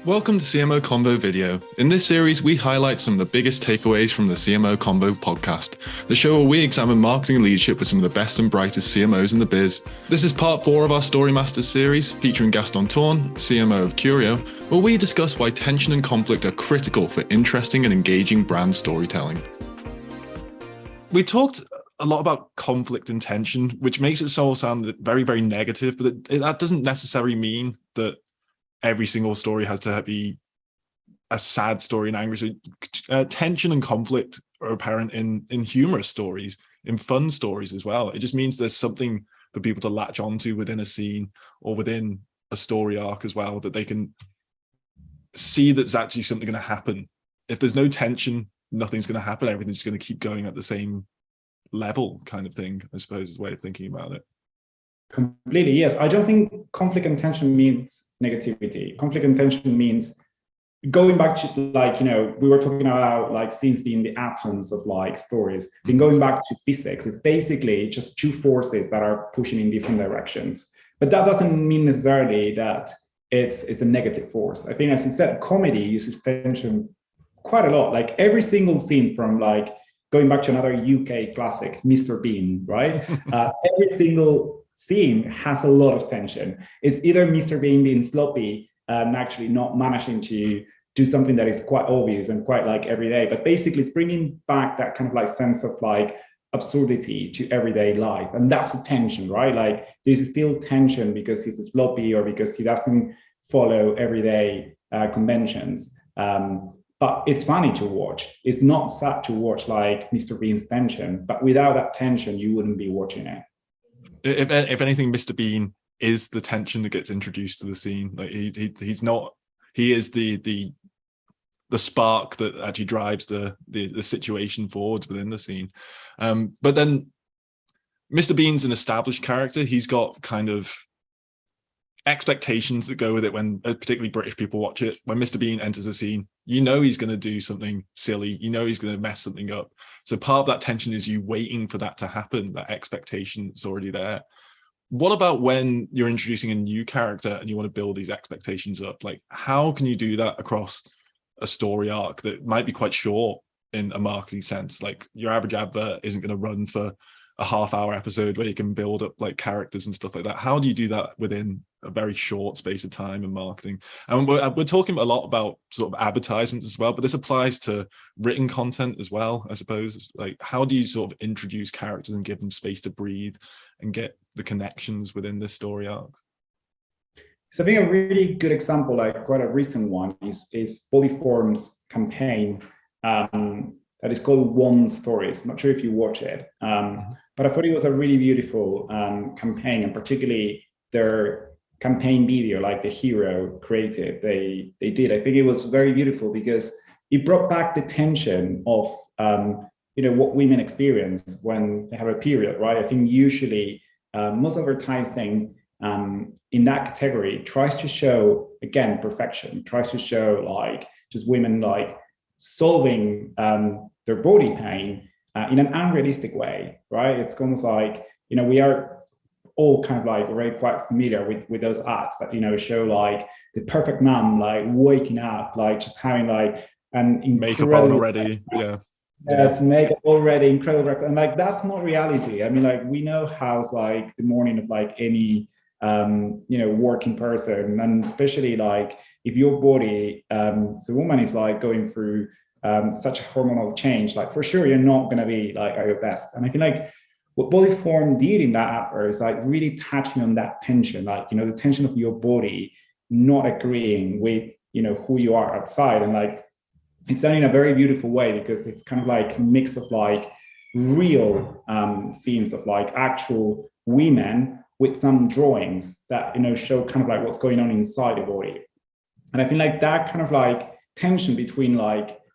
Welcome to CMO Convo Video. In this series, we highlight some of the biggest takeaways from the CMO Convo podcast, the show where we examine marketing leadership with some of the best and brightest CMOs in the biz. This is part 4 of our Storymasters series, featuring Gaston Tourn, CMO of Curio, where we discuss why tension and conflict are critical for interesting and engaging brand storytelling. We talked a lot about conflict and tension, which makes it all sound very, very negative, but that doesn't necessarily mean that every single story has to be a sad story and angry story. Tension and conflict are apparent in humorous stories, in fun stories as well. It just means there's something for people to latch onto within a scene or within a story arc as well, that they can see that's actually something going to happen. If there's no tension, nothing's going to happen. Everything's going to keep going at the same level, kind of thing, I suppose, is the way of thinking about it. Completely, yes. I don't think conflict and tension means negativity. Conflict and tension means going back to, we were talking about scenes being the atoms of stories. Then going back to physics, it's basically just two forces that are pushing in different directions. But that doesn't mean necessarily that it's a negative force. I think, as you said, comedy uses tension quite a lot. Like every single scene from going back to another UK classic, Mr. Bean, right? Every single scene has a lot of tension. It's either Mr. Bean being sloppy and actually not managing to do something that is quite obvious and quite everyday, but basically it's bringing back that kind of sense of absurdity to everyday life. And that's the tension, right? There's still tension because he's sloppy or because he doesn't follow everyday conventions. But it's funny to watch. It's not sad to watch Mr. Bean's tension, but without that tension, you wouldn't be watching it. If anything, Mr. Bean is the tension that gets introduced to the scene. He is the spark that actually drives the situation forwards within the scene. But then Mr. Bean's an established character. He's got kind of expectations that go with it when particularly British people watch it. When Mr. Bean enters a scene, he's going to do something silly, he's going to mess something up. So part of that tension is you waiting for that to happen. That expectation is already there. What about when you're introducing a new character and you want to build these expectations up? How can you do that across a story arc that might be quite short in a marketing sense? Your average advert isn't going to run for a half-hour episode where you can build up characters and stuff like that. How do you do that within a very short space of time in marketing? And we're talking a lot about sort of advertisements as well, but this applies to written content as well, I suppose. How do you sort of introduce characters and give them space to breathe and get the connections within this story arc? So I think a really good example, quite a recent one, is Polyform's campaign that is called One Stories. Not sure if you watch it, but I thought it was a really beautiful campaign, and particularly their campaign video, the hero created, they did. I think it was very beautiful because it brought back the tension of what women experience when they have a period, right? I think usually most advertising in that category tries to show, again, perfection, tries to show just women solving their body pain in an unrealistic way, right? It's almost we are all kind of already quite familiar with those ads that show the perfect mom waking up, just having an makeup on already, yes, makeup already, incredible, and that's not reality. I mean, we know how's the morning of any working person, and especially if your body as a woman is going through such a hormonal change, for sure you're not going to be at your best. And I feel what Polyform did in that advert is really touching on that tension, the tension of your body not agreeing with who you are outside. And it's done in a very beautiful way because it's kind of a mix of real scenes of actual women with some drawings that show kind of what's going on inside the body. And I feel that kind of tension between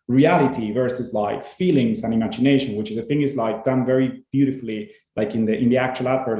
reality versus feelings and imagination, which I think is done very beautifully in the actual advert,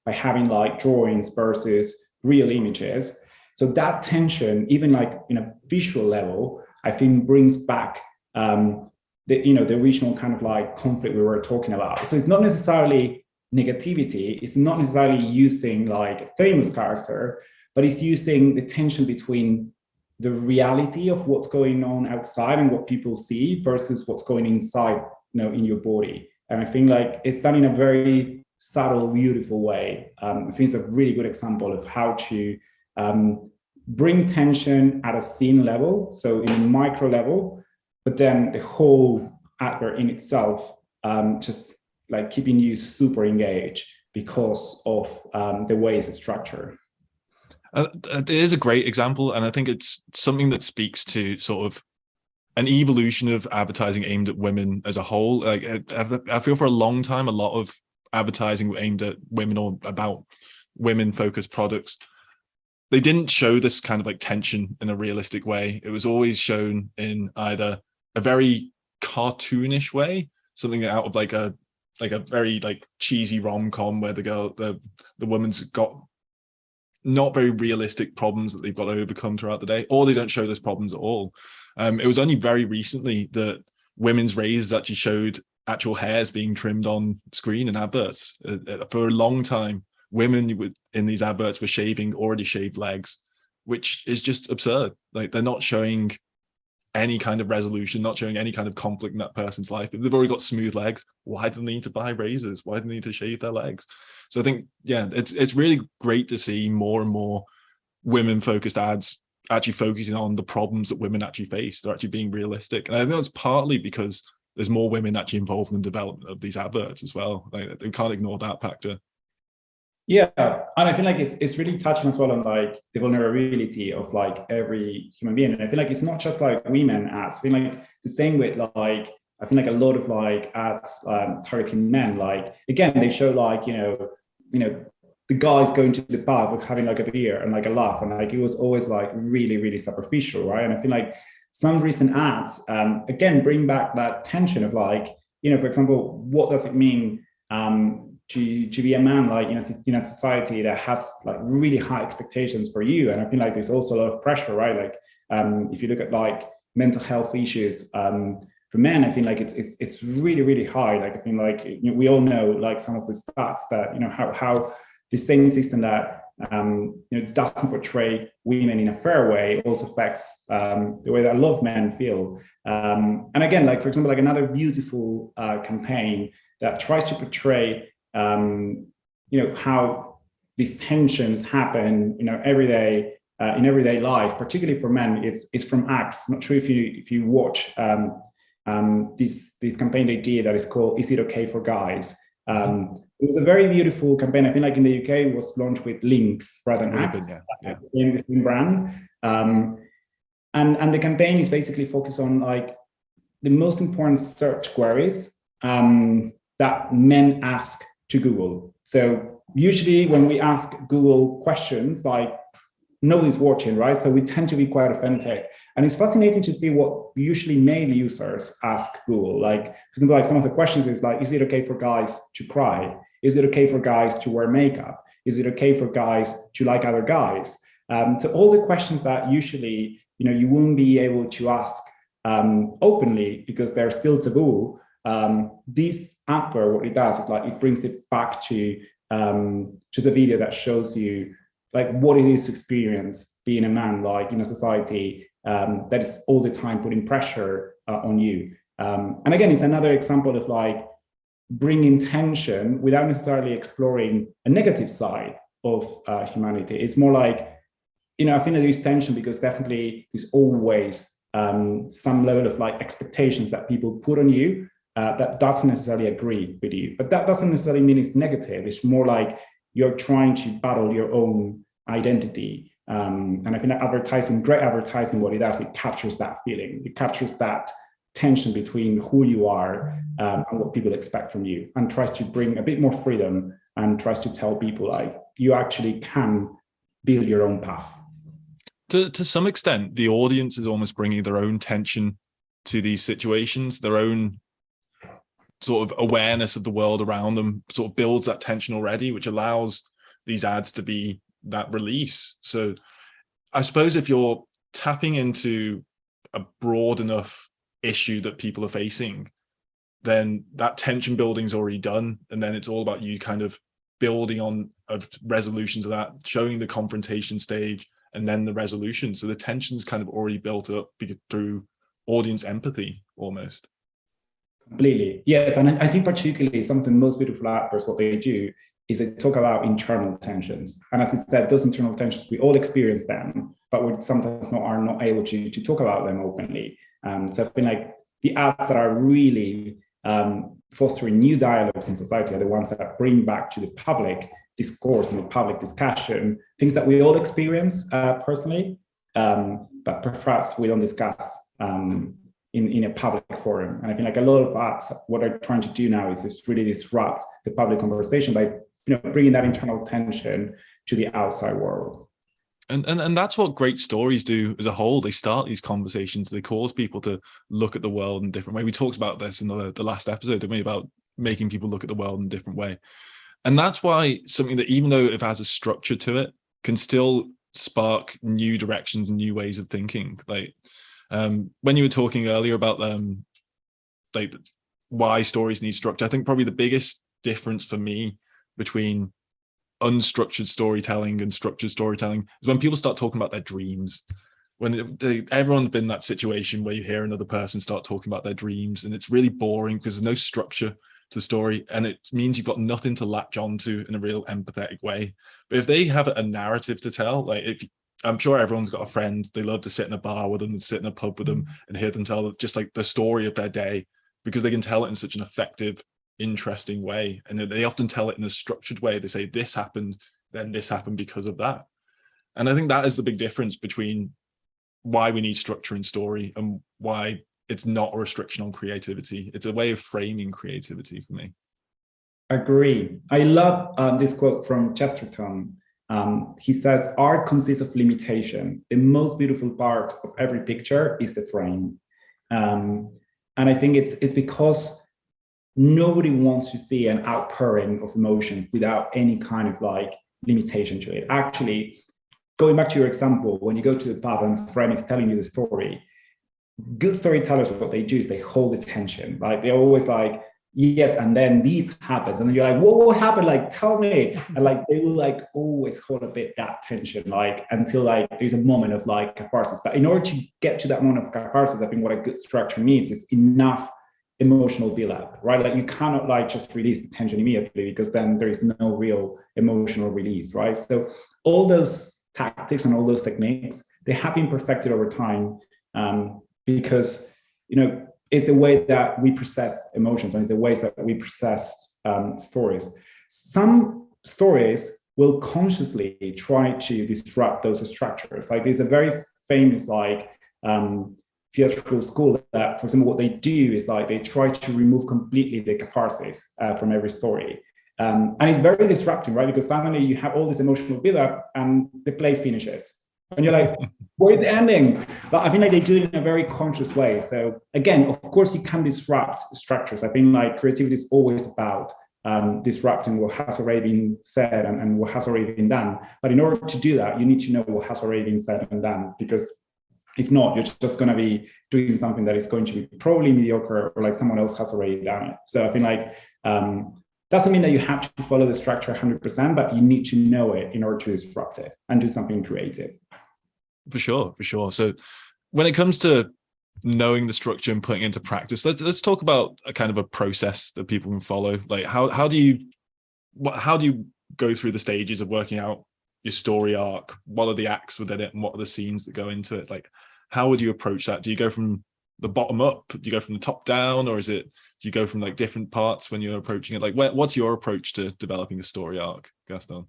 by having drawings versus real images. So that tension, even in a visual level, I think brings back the original kind of conflict we were talking about. So it's not necessarily negativity, it's not necessarily using a famous character, but it's using the tension between the reality of what's going on outside and what people see versus what's going inside, in your body. And I think like it's done in a very subtle, beautiful way. I think it's a really good example of how to bring tension at a scene level, so in a micro level, but then the whole advert in itself just like keeping you super engaged because of the way it's structured. It is a great example, and I think it's something that speaks to sort of an evolution of advertising aimed at women as a whole. Like I feel for a long time, a lot of advertising aimed at women or about women-focused products, they didn't show this kind of like tension in a realistic way. It was always shown in either a very cartoonish way, something out of like a very like cheesy rom-com where the woman's got not very realistic problems that they've got to overcome throughout the day, or they don't show those problems at all. It was only very recently that women's razors actually showed actual hairs being trimmed on screen in adverts. For a long time, women in these adverts were shaving already shaved legs, which is just absurd. Like they're not showing any kind of resolution, not showing any kind of conflict in that person's life. If they've already got smooth legs, why do they need to buy razors? Why do they need to shave their legs? So I think, yeah, it's really great to see more and more women-focused ads actually focusing on the problems that women actually face. They're actually being realistic. And I think that's partly because there's more women actually involved in the development of these adverts as well. Like, they can't ignore that factor. Yeah, and I feel like it's really touching as well on like the vulnerability of like every human being. And I feel like it's not just like women ads. I feel like the same with like, I feel like a lot of like ads targeting men. Like again, they show like the guys going to the pub having like a beer and like a laugh, and like it was always like really really superficial, right? And I feel like some recent ads again bring back that tension of like, for example, what does it mean to be a man like in a society that has like really high expectations for you? And I feel like there's also a lot of pressure, right? Like if you look at like mental health issues for men, I feel like it's really really high. Like I feel like we all know like some of the stats that how the same system that doesn't portray women in a fair way also affects the way that a lot of men feel. And again, like for example, like another beautiful campaign that tries to portray how these tensions happen, every day in everyday life, particularly for men. It's from Axe. Not sure if you watch this campaign they did that is called "Is It Okay for Guys?" It was a very beautiful campaign. I think like in the UK it was launched with Lynx rather than Axe, the same brand. And the campaign is basically focused on like the most important search queries that men ask to Google. So usually when we ask Google questions, like nobody's watching, right? So we tend to be quite authentic. And it's fascinating to see what usually male users ask Google. Like, for example, like some of the questions is like, is it okay for guys to cry? Is it okay for guys to wear makeup? Is it okay for guys to like other guys? So all the questions that usually, you wouldn't be able to ask openly because they're still taboo. This advert, what it does is like, it brings it back to just a video that shows you like what it is to experience being a man, like in a society that is all the time putting pressure on you. And again, it's another example of like bringing tension without necessarily exploring a negative side of humanity. It's more like, I think that there is tension because definitely there's always some level of like expectations that people put on you that doesn't necessarily agree with you. But that doesn't necessarily mean it's negative. It's more like you're trying to battle your own identity. And I think that great advertising, what it does, it captures that feeling. It captures that tension between who you are and what people expect from you, and tries to bring a bit more freedom and tries to tell people like you actually can build your own path. To some extent, the audience is almost bringing their own tension to these situations. Their own sort of awareness of the world around them sort of builds that tension already, which allows these ads to be that release. So I suppose if you're tapping into a broad enough issue that people are facing, then that tension building's already done. And then it's all about you kind of building on resolutions of that, showing the confrontation stage, and then the resolution. So the tension's kind of already built up through audience empathy almost. Completely. Yes. And I think particularly some of the most beautiful actors, what they do is they talk about internal tensions. And as you said, those internal tensions, we all experience them, but we sometimes are not able to talk about them openly. So I feel like the arts that are really fostering new dialogues in society are the ones that bring back to the public discourse and the public discussion things that we all experience personally, but perhaps we don't discuss in a public forum. And I feel like a lot of arts, what they're trying to do now is just really disrupt the public conversation by bringing that internal tension to the outside world. And that's what great stories do as a whole. They start these conversations. They cause people to look at the world in a different way. We talked about this in the last episode, didn't we, about making people look at the world in a different way. And that's why something that, even though it has a structure to it, can still spark new directions and new ways of thinking. Like when you were talking earlier about like why stories need structure, I think probably the biggest difference for me between unstructured storytelling and structured storytelling is when people start talking about their dreams. When everyone's been in that situation where you hear another person start talking about their dreams, and it's really boring because there's no structure to the story, and it means you've got nothing to latch onto in a real empathetic way. But if they have a narrative to tell, like I'm sure everyone's got a friend, they love to sit in a bar with them and sit in a pub with them and hear them tell just like the story of their day, because they can tell it in such an effective, interesting way. And they often tell it in a structured way. They say this happened, then this happened because of that. And I think that is the big difference between why we need structure in story and why it's not a restriction on creativity. It's a way of framing creativity for me. Agree. I love this quote from Chesterton. He says, art consists of limitation. The most beautiful part of every picture is the frame. And I think it's because nobody wants to see an outpouring of emotion without any kind of like limitation to it. Actually, going back to your example, when you go to the pub and the friend is telling you the story, good storytellers, what they do is they hold the tension. Like they're always like, yes, and then this happens, and then you're like, what happened? Like, tell me. And like they will like always hold a bit that tension, like until like there's a moment of like catharsis. But in order to get to that moment of catharsis, I think what a good structure needs is enough emotional build-up, right? Like you cannot like just release the tension immediately, because then there is no real emotional release, right? So all those tactics and all those techniques, they have been perfected over time, because it's the way that we process emotions, and it's the ways that we process stories. Some stories will consciously try to disrupt those structures. Like there's a very famous theatrical school that, for example, what they do is like they try to remove completely the catharsis from every story. And it's very disrupting, right? Because suddenly you have all this emotional build-up and the play finishes. And you're like, where's the ending? But I think like they do it in a very conscious way. So again, of course, you can disrupt structures. I think like creativity is always about disrupting what has already been said and what has already been done. But in order to do that, you need to know what has already been said and done, because if not, you're just going to be doing something that is going to be probably mediocre, or like someone else has already done it. So I think like, doesn't mean that you have to follow the structure 100%, but you need to know it in order to disrupt it and do something creative. For sure. So when it comes to knowing the structure and putting it into practice, let's talk about a kind of a process that people can follow. Like how do you go through the stages of working out your story arc? What are the acts within it, and what are the scenes that go into it? Like, how would you approach that? Do you go from the bottom up? Do you go from the top down, or do you go from like different parts when you're approaching it? Like, what's your approach to developing a story arc, Gaston?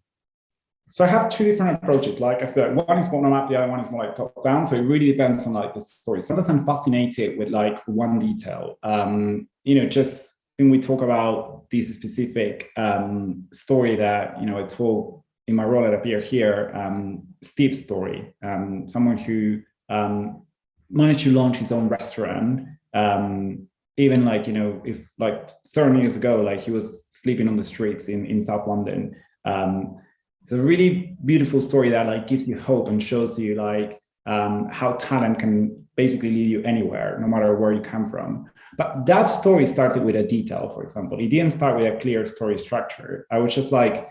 So I have two different approaches. Like I said, one is bottom up, the other one is more like top down. So it really depends on like the story. Sometimes I'm fascinated with like one detail. Just when we talk about this specific story that I told in my role at Appear Here, Steve's story, someone who managed to launch his own restaurant. Even like if like 7 years ago, like he was sleeping on the streets in South London. It's a really beautiful story that like gives you hope and shows you like how talent can basically lead you anywhere, no matter where you come from. But that story started with a detail, for example. It didn't start with a clear story structure. I was just like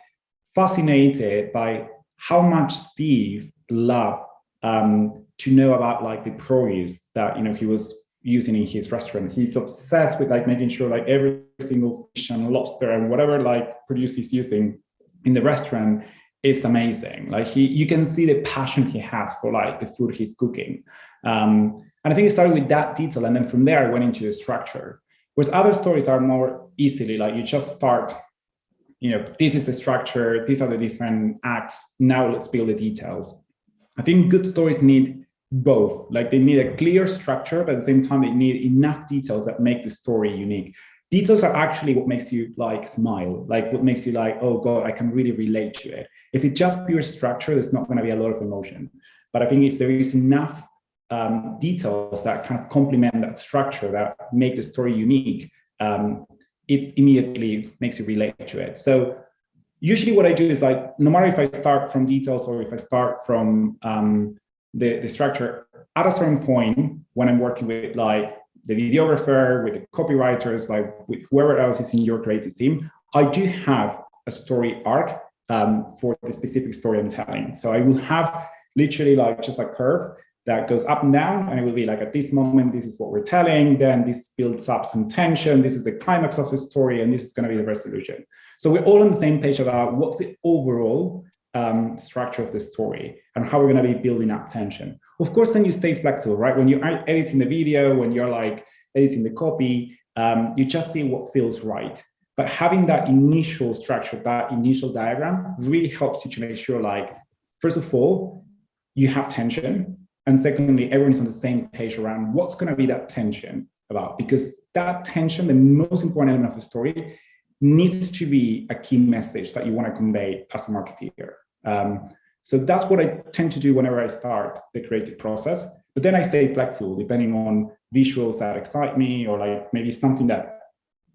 fascinated by how much Steve love to know about like the produce that he was using in his restaurant. He's obsessed with like making sure like every single fish and lobster and whatever like produce he's using in the restaurant is amazing. Like you can see the passion he has for like the food he's cooking. And I think it started with that detail, and then from there I went into the structure. Whereas other stories are more easily like you just start, this is the structure, these are the different acts, now let's build the details. I think good stories need both. Like they need a clear structure, but at the same time, they need enough details that make the story unique. Details are actually what makes you like smile, like what makes you like, oh God, I can really relate to it. If it's just pure structure, there's not going to be a lot of emotion. But I think if there is enough details that kind of complement that structure, that make the story unique, it immediately makes you relate to it. So usually what I do is like, no matter if I start from details or if I start from the structure, at a certain point when I'm working with like the videographer, with the copywriters, like with whoever else is in your creative team, I do have a story arc for the specific story I'm telling. So I will have literally like just a curve that goes up and down, and it will be like at this moment, this is what we're telling, then this builds up some tension, this is the climax of the story, and this is going to be the resolution. So we're all on the same page about what's the overall structure of the story and how we're going to be building up tension. Of course, then you stay flexible, right? When you're editing the video, when you're like editing the copy, you just see what feels right. But having that initial structure, that initial diagram really helps you to make sure, like, first of all, you have tension. And secondly, everyone's on the same page around what's going to be that tension about, because that tension, the most important element of the story, needs to be a key message that you want to convey as a marketeer. So that's what I tend to do whenever I start the creative process. But then I stay flexible depending on visuals that excite me, or like maybe something that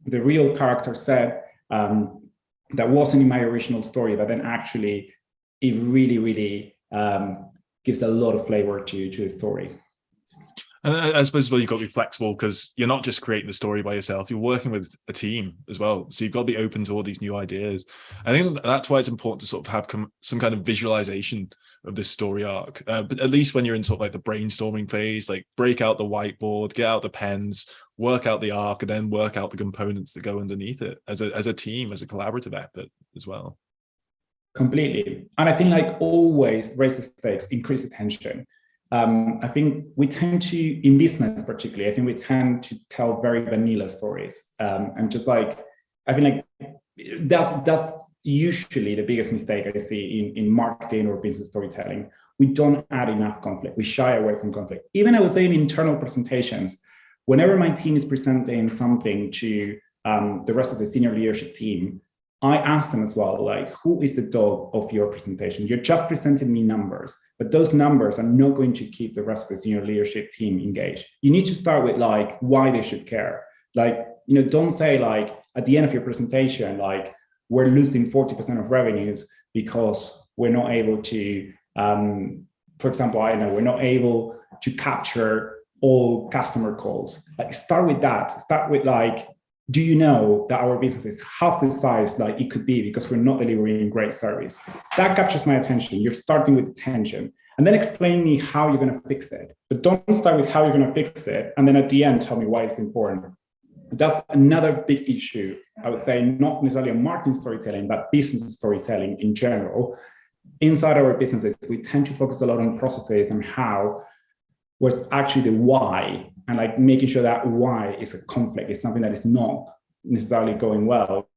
the real character said that wasn't in my original story, but then actually it really, really gives a lot of flavor to the story. And I suppose you've got to be flexible, because you're not just creating the story by yourself, you're working with a team as well. So you've got to be open to all these new ideas. I think that's why it's important to sort of have some kind of visualization of this story arc. But at least when you're in sort of like the brainstorming phase, like break out the whiteboard, get out the pens, work out the arc, and then work out the components that go underneath it as a team, as a collaborative effort as well. Completely. And I think like always raise the stakes, increase the tension. I think we tend to, in business particularly, I think we tend to tell very vanilla stories. And just like, I think like that's usually the biggest mistake I see in marketing or business storytelling. We don't add enough conflict. We shy away from conflict. Even I would say in internal presentations, whenever my team is presenting something to the rest of the senior leadership team, I ask them as well, like, who is the dog of your presentation? You're just presenting me numbers, but those numbers are not going to keep the rest of the senior leadership team engaged. You need to start with like why they should care. Like, don't say like at the end of your presentation, like, we're losing 40% of revenues because we're not able to, for example, I know we're not able to capture all customer calls. Like, start with that. Start with like, do you know that our business is half the size like it could be because we're not delivering great service? That captures my attention. You're starting with attention, and then explain me how you're going to fix it. But don't start with how you're going to fix it, and then at the end tell me why it's important. That's another big issue, I would say, not necessarily on marketing storytelling, but business storytelling in general. Inside our businesses, we tend to focus a lot on processes and how, whereas actually the why, and like making sure that why is a conflict, is something that is not necessarily going well,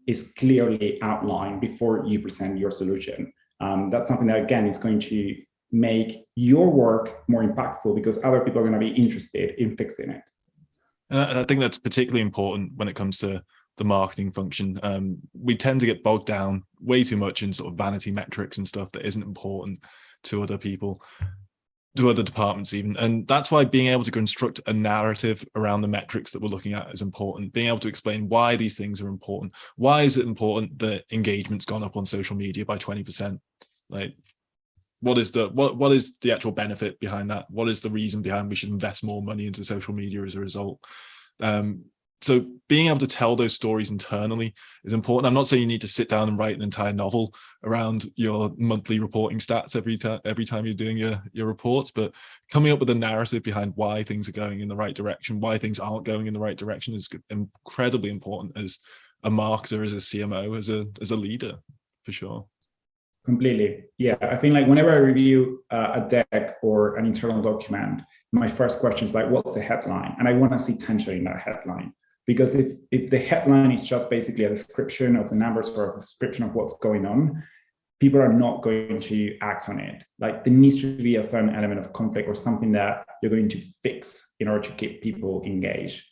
is clearly outlined before you present your solution. That's something that, again, is going to make your work more impactful because other people are going to be interested in fixing it. I think that's particularly important when it comes to the marketing function. We tend to get bogged down way too much in sort of vanity metrics and stuff that isn't important to other people, to other departments even. And that's why being able to construct a narrative around the metrics that we're looking at is important. Being able to explain why these things are important. Why is it important that engagement's gone up on social media by 20%? Like, what is the actual benefit behind that? What is the reason behind we should invest more money into social media as a result? So being able to tell those stories internally is important. I'm not saying you need to sit down and write an entire novel around your monthly reporting stats every time you're doing your reports, but coming up with a narrative behind why things are going in the right direction, why things aren't going in the right direction is incredibly important as a marketer, as a CMO, as a leader, for sure. Completely. Yeah. I think like whenever I review a deck or an internal document, my first question is like, what's the headline? And I want to see tension in that headline. Because if the headline is just basically a description of the numbers or a description of what's going on, people are not going to act on it. Like there needs to be a certain element of conflict or something that you're going to fix in order to keep people engaged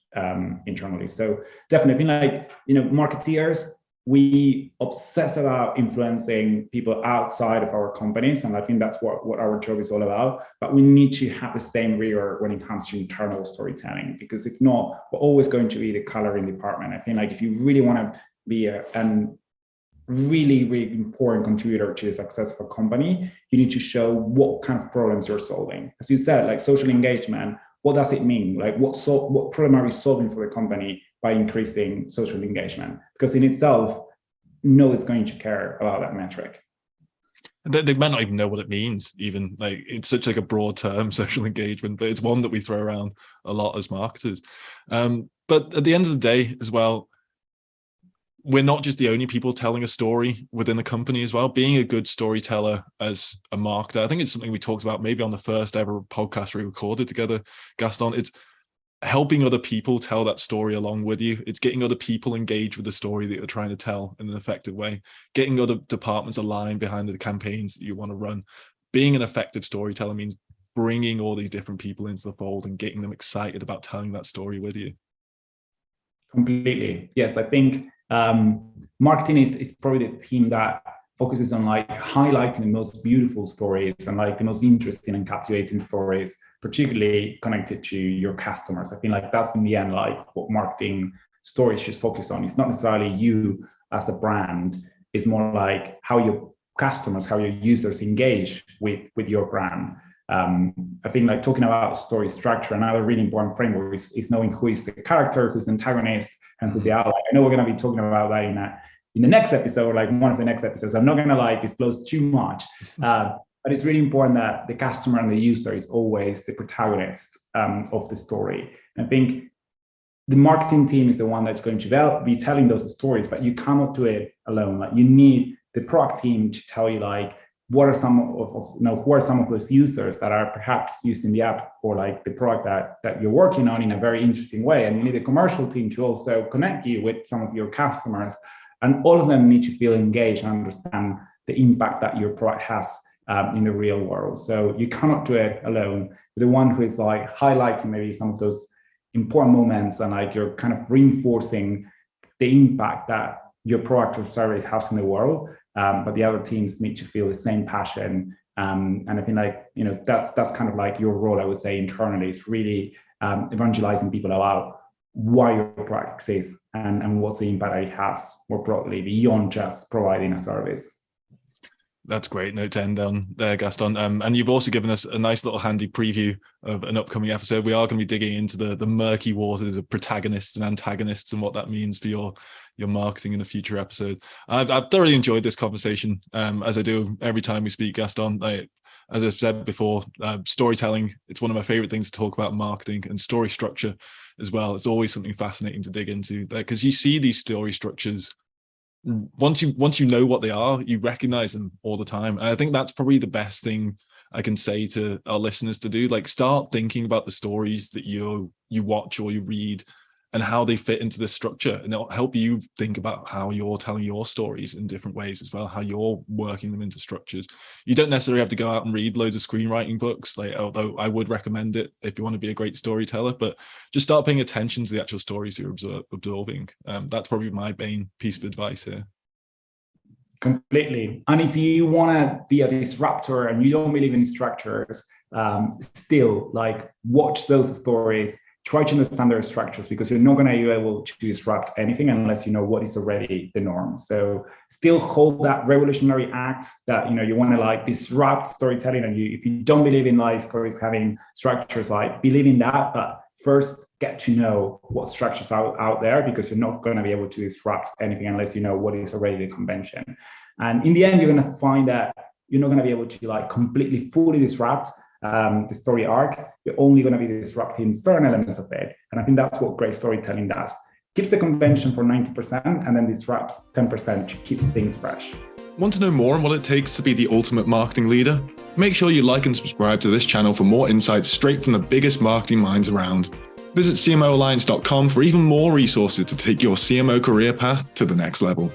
internally. So definitely, like, marketeers, we obsess about influencing people outside of our companies. And I think that's what our job is all about. But we need to have the same rigor when it comes to internal storytelling, because if not, we're always going to be the coloring department. I think like if you really want to be a really, really important contributor to the success of a company, you need to show what kind of problems you're solving. As you said, like social engagement, what does it mean? Like what problem are we solving for the company by increasing social engagement? Because in itself, no one's going to care about that metric. They might not even know what it means, even. Like it's such like a broad term, social engagement, but it's one that we throw around a lot as marketers. But at the end of the day as well, we're not just the only people telling a story within the company as well. Being a good storyteller as a marketer, I think it's something we talked about maybe on the first ever podcast we recorded together, Gaston. It's helping other people tell that story along with you. It's getting other people engaged with the story that you're trying to tell in an effective way, getting other departments aligned behind the campaigns that you want to run. Being an effective storyteller means bringing all these different people into the fold and getting them excited about telling that story with you. Completely. Yes, I think marketing is probably the team that focuses on like highlighting the most beautiful stories and like the most interesting and captivating stories, particularly connected to your customers. I think like that's in the end like what marketing stories should focus on. It's not necessarily you as a brand. It's more like how your customers, how your users engage with your brand. I think like talking about story structure, another really important framework is knowing who is the character, who's the antagonist, and who's the ally. I know we're going to be talking about that in the next episode, like one of the next episodes. I'm not going to like disclose too much, but it's really important that the customer and the user is always the protagonist of the story. And I think the marketing team is the one that's going to be telling those stories, but you cannot do it alone. Like you need the product team to tell you like, what are some who are some of those users that are perhaps using the app or like the product that you're working on in a very interesting way. And you need a commercial team to also connect you with some of your customers. And all of them need to feel engaged and understand the impact that your product has in the real world. So you cannot do it alone. You're the one who is like highlighting maybe some of those important moments and like you're kind of reinforcing the impact that your product or service has in the world. But the other teams need to feel the same passion. And I think like, that's kind of like your role, I would say, internally. It's really evangelizing people about why your product exists and what's the impact it has more broadly beyond just providing a service. That's great note to end on there, Gaston. And you've also given us a nice little handy preview of an upcoming episode. We are going to be digging into the murky waters of protagonists and antagonists and what that means for your marketing in a future episode. I've thoroughly enjoyed this conversation, as I do every time we speak, Gaston. As I've said before, storytelling, it's one of my favorite things to talk about, marketing and story structure as well. It's always something fascinating to dig into there because you see these story structures. Once you know what they are, you recognize them all the time. And I think that's probably the best thing I can say to our listeners to do. Like start thinking about the stories that you watch or you read and how they fit into this structure. And it'll help you think about how you're telling your stories in different ways as well, how you're working them into structures. You don't necessarily have to go out and read loads of screenwriting books, like, although I would recommend it if you want to be a great storyteller, but just start paying attention to the actual stories you're absorbing. That's probably my main piece of advice here. Completely. And if you want to be a disruptor and you don't believe in structures, still like watch those stories, try to understand their structures, because you're not going to be able to disrupt anything unless you know what is already the norm. So still hold that revolutionary act that, you want to like disrupt storytelling. And if you don't believe in like stories having structures, like believe in that, but first get to know what structures are out there, because you're not going to be able to disrupt anything unless you know what is already the convention. And in the end, you're going to find that you're not going to be able to like completely fully disrupt the story arc. You're only going to be disrupting certain elements of it. And I think that's what great storytelling does. Keeps the convention for 90% and then disrupts 10% to keep things fresh. Want to know more on what it takes to be the ultimate marketing leader? Make sure you like and subscribe to this channel for more insights straight from the biggest marketing minds around. Visit CMOalliance.com for even more resources to take your CMO career path to the next level.